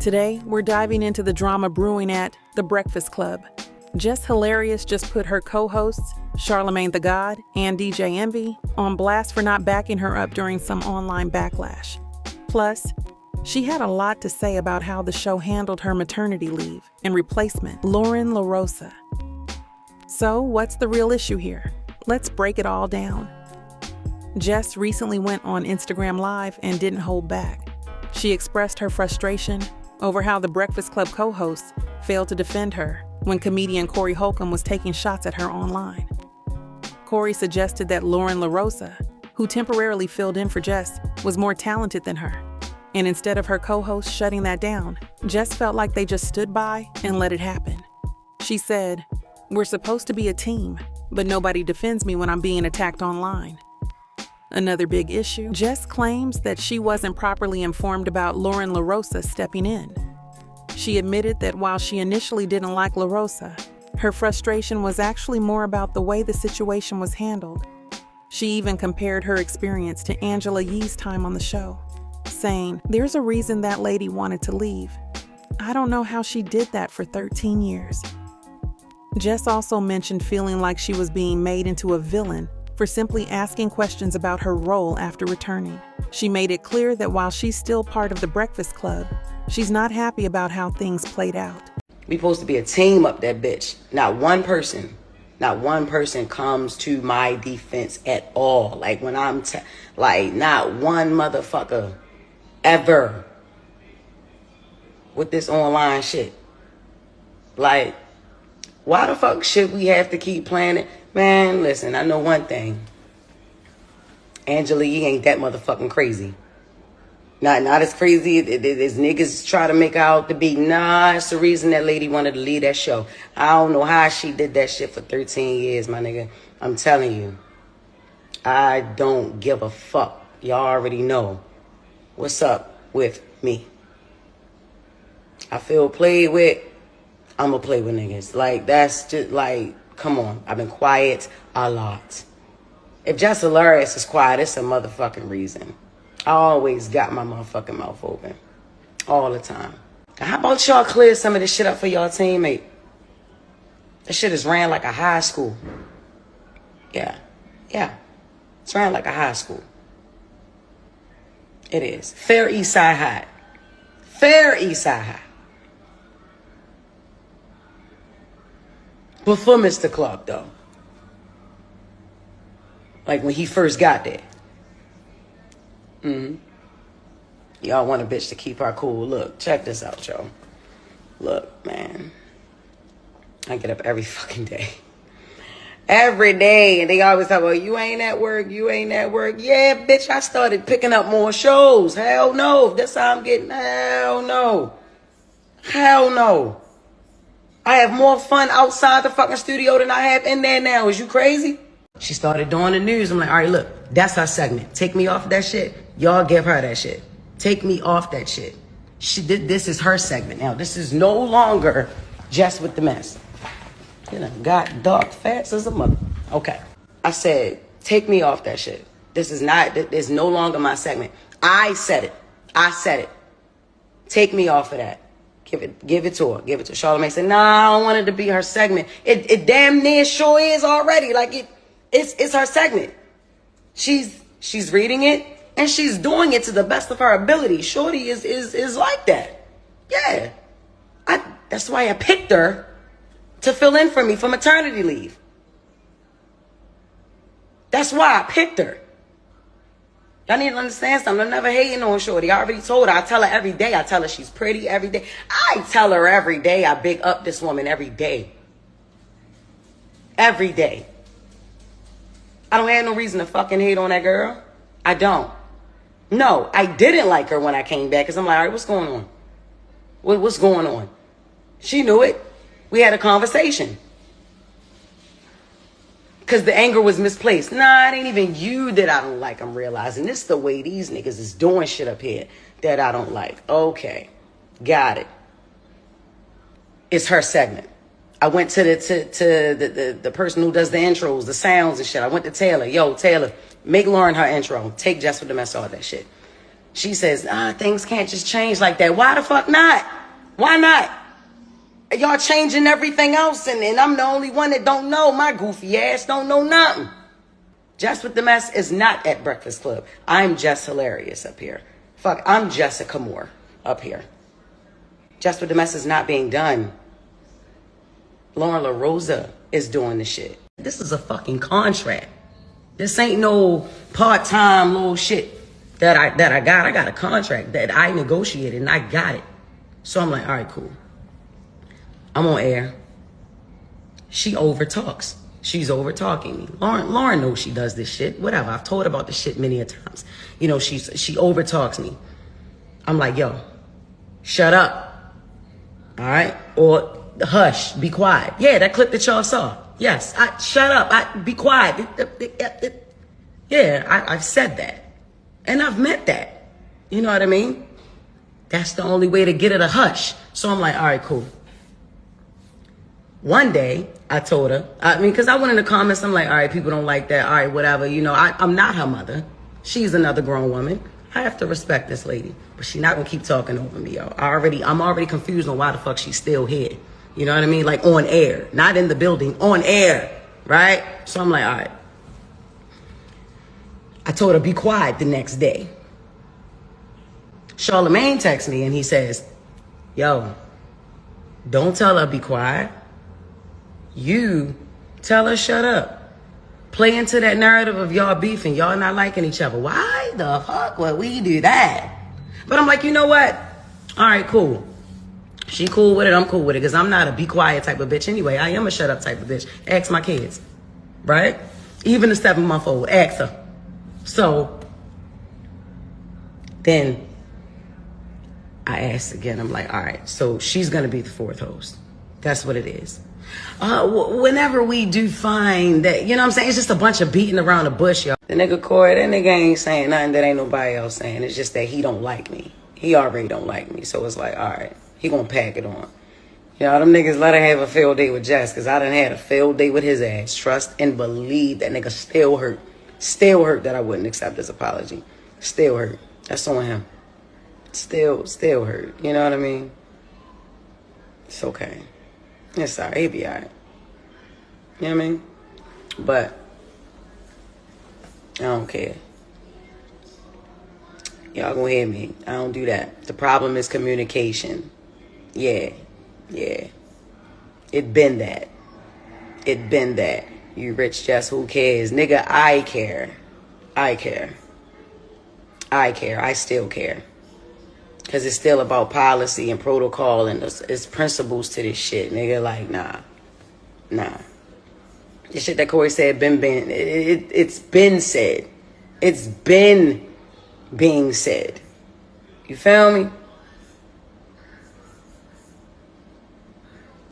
Today, we're diving into the drama brewing at The Breakfast Club. Jess Hilarious just put her co-hosts, Charlamagne the God and DJ Envy, on blast for not backing her up during some online backlash. Plus, she had a lot to say about how the show handled her maternity leave and replacement, Loren LoRosa. So, what's the real issue here? Let's break it all down. Jess recently went on Instagram Live and didn't hold back. She expressed her frustration over how the Breakfast Club co-hosts failed to defend her when comedian Corey Holcomb was taking shots at her online. Corey suggested that Loren LoRosa, who temporarily filled in for Jess, was more talented than her. And instead of her co-host shutting that down, Jess felt like they just stood by and let it happen. She said, "We're supposed to be a team, but nobody defends me when I'm being attacked online." Another big issue, Jess claims that she wasn't properly informed about Loren LoRosa stepping in. She admitted that while she initially didn't like LoRosa, her frustration was actually more about the way the situation was handled. She even compared her experience to Angela Yee's time on the show, saying, "There's a reason that lady wanted to leave. I don't know how she did that for 13 years. Jess also mentioned feeling like she was being made into a villain for simply asking questions about her role after returning. She made it clear that while she's still part of the Breakfast Club, she's not happy about how things played out. We supposed to be a team up that bitch. Not one person comes to my defense at all. Like when I'm, not one motherfucker ever with this online shit. Like, why the fuck should we have to keep playing it? Man, listen, I know one thing. Angela Yee ain't that motherfucking crazy. Not as crazy as niggas try to make her out to be. Nah, it's the reason that lady wanted to leave that show. I don't know how she did that shit for 13 years, my nigga. I'm telling you. I don't give a fuck. Y'all already know what's up with me. I feel played with. I'ma play with niggas. Like, that's just like, come on. I've been quiet a lot. If Jess Hilarious is quiet, it's a motherfucking reason. I always got my motherfucking mouth open. All the time. Now, how about y'all clear some of this shit up for y'all teammate? This shit is ran like a high school. Yeah. It's ran like a high school. It is. Fair East Side High. Fair East Side High. Before Mr. Clark, though. Like when he first got there. Y'all want a bitch to keep her cool. Look, check this out, y'all. Look, man. I get up every fucking day. Every day. And they always talk about, you ain't at work. Yeah, bitch, I started picking up more shows. Hell no. That's how I'm getting. Hell no. I have more fun outside the fucking studio than I have in there now. Is you crazy? She started doing the news. I'm like, all right, look, that's her segment. Take me off that shit. Y'all give her that shit. Take me off that shit. This is her segment now. This is no longer just with the mess. You know, got dark fast as a mother. Okay. I said, take me off that shit. This is no longer my segment. I said it. Take me off of that. Give it to her. Charlamagne said, nah, I don't want it to be her segment. It damn near sure is already. Like it's her segment. She's reading it and she's doing it to the best of her ability. Shorty is like that. Yeah. That's why I picked her to fill in for me for maternity leave. That's why I picked her. Y'all need to understand something. I'm never hating on Shorty. I already told her. I tell her every day. I tell her she's pretty every day. I tell her every day. I big up this woman every day. Every day. I don't have no reason to fucking hate on that girl. I don't. No, I didn't like her when I came back because I'm like, all right, what's going on? What's going on? She knew it. We had a conversation. Because the anger was misplaced. Nah, it ain't even you that I don't like. I'm realizing this is the way these niggas is doing shit up here that I don't like. Okay. Got it. It's her segment. I went to the person who does the intros, the sounds and shit. I went to Taylor. Yo, Taylor, make Loren her intro. Take Jess with the mess, all that shit. She says, things can't just change like that. Why the fuck not? Why not? Y'all changing everything else, and I'm the only one that don't know. My goofy ass don't know nothing. Jess with the Mess is not at Breakfast Club. I'm Jess Hilarious up here. Fuck, I'm Jessica Moore up here. Jess with the Mess is not being done. Loren LoRosa is doing the shit. This is a fucking contract. This ain't no part-time little shit that I got. I got a contract that I negotiated and I got it. So I'm like, all right, cool. I'm on air. She overtalks. She's over-talking me. Loren knows she does this shit. Whatever. I've told her about this shit many a times. You know, she over-talks me. I'm like, yo, shut up. All right? Or hush, be quiet. Yeah, that clip that y'all saw. Yes, shut up. Be quiet. Yeah, I've said that. And I've meant that. You know what I mean? That's the only way to get her to hush. So I'm like, all right, cool. One day, I told her, because I went in the comments, I'm like, all right, people don't like that. All right, whatever. You know, I'm not her mother. She's another grown woman. I have to respect this lady. But she's not going to keep talking over me, yo. I'm already confused on why the fuck she's still here. You know what I mean? Like on air. Not in the building. On air. Right? So I'm like, all right. I told her, be quiet the next day. Charlamagne texts me and he says, yo, don't tell her be quiet. You tell her shut up. Play into that narrative of y'all beefing, y'all not liking each other. Why the fuck would we do that? But I'm like, you know what? All right, cool. She cool with it, I'm cool with it, because I'm not a be quiet type of bitch anyway. I am a shut up type of bitch. Ask my kids, right? Even the 7-month-old, ask her. So then I asked again, I'm like, all right, so she's going to be the fourth host. That's what it is. Whenever we do find that, you know what I'm saying? It's just a bunch of beating around the bush, y'all. The nigga Corey, that nigga ain't saying nothing that ain't nobody else saying. It's just that he don't like me. He already don't like me. So it's like, all right, he gonna pack it on. You know, them niggas let her have a failed date with Jess, because I done had a failed date with his ass. Trust and believe that nigga still hurt. Still hurt that I wouldn't accept his apology. Still hurt. That's on him. Still hurt. You know what I mean? It's okay. It's alright. He'll be alright. You know what I mean? But I don't care. Y'all gonna hear me. I don't do that. The problem is communication. Yeah. It been that. You rich Jess, who cares? Nigga, I care. I still care. Because it's still about policy and protocol and it's principles to this shit. Nigga, like, nah. The shit that Corey said, it's been said. It's been being said. You feel me?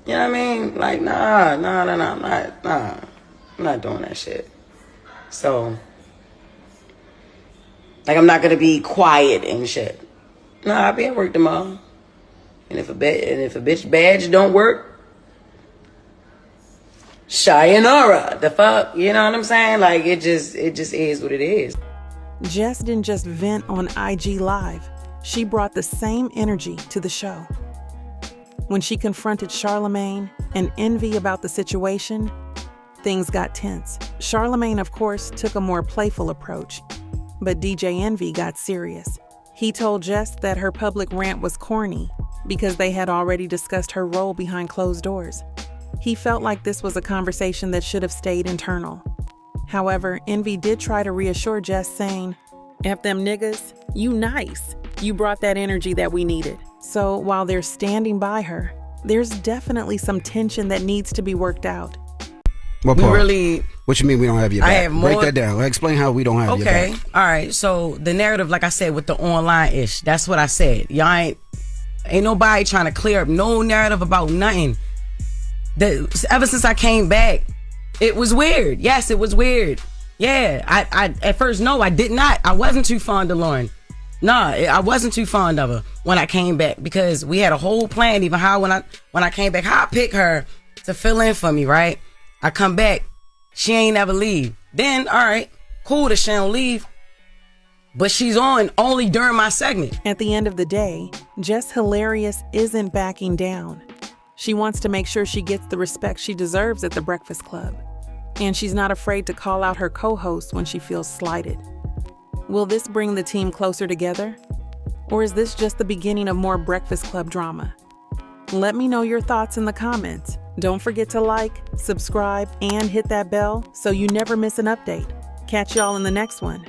You know what I mean? Like, nah. I'm not doing that shit. So, like, I'm not gonna be quiet and shit. Nah, I'll be at work tomorrow. And if a bitch badge don't work, sayonara. The fuck, you know what I'm saying? Like, it just is what it is. Jess didn't just vent on IG Live. She brought the same energy to the show. When she confronted Charlamagne and Envy about the situation, things got tense. Charlamagne, of course, took a more playful approach, but DJ Envy got serious. He told Jess that her public rant was corny because they had already discussed her role behind closed doors. He felt like this was a conversation that should have stayed internal. However, Envy did try to reassure Jess, saying, F them niggas, you nice. You brought that energy that we needed. So while they're standing by her, there's definitely some tension that needs to be worked out. What you mean we don't have your back? I have more. Break that down. Explain how we don't have your back. Okay, all right. So the narrative, like I said, with the online ish, that's what I said. Y'all ain't nobody trying to clear up no narrative about nothing. Ever since I came back, it was weird. Yes, it was weird. Yeah, I at first, no, I did not. I wasn't too fond of Loren. Nah, I wasn't too fond of her when I came back, because we had a whole plan, even how when I came back, how I pick her to fill in for me, right? I come back, she ain't never leave. Then, all right, cool that she don't leave. but she's on only during my segment. At the end of the day, Jess Hilarious isn't backing down. She wants to make sure she gets the respect she deserves at the Breakfast Club. And she's not afraid to call out her co-host when she feels slighted. Will this bring the team closer together? Or is this just the beginning of more Breakfast Club drama? Let me know your thoughts in the comments. Don't forget to like, subscribe, and hit that bell so you never miss an update. Catch y'all in the next one.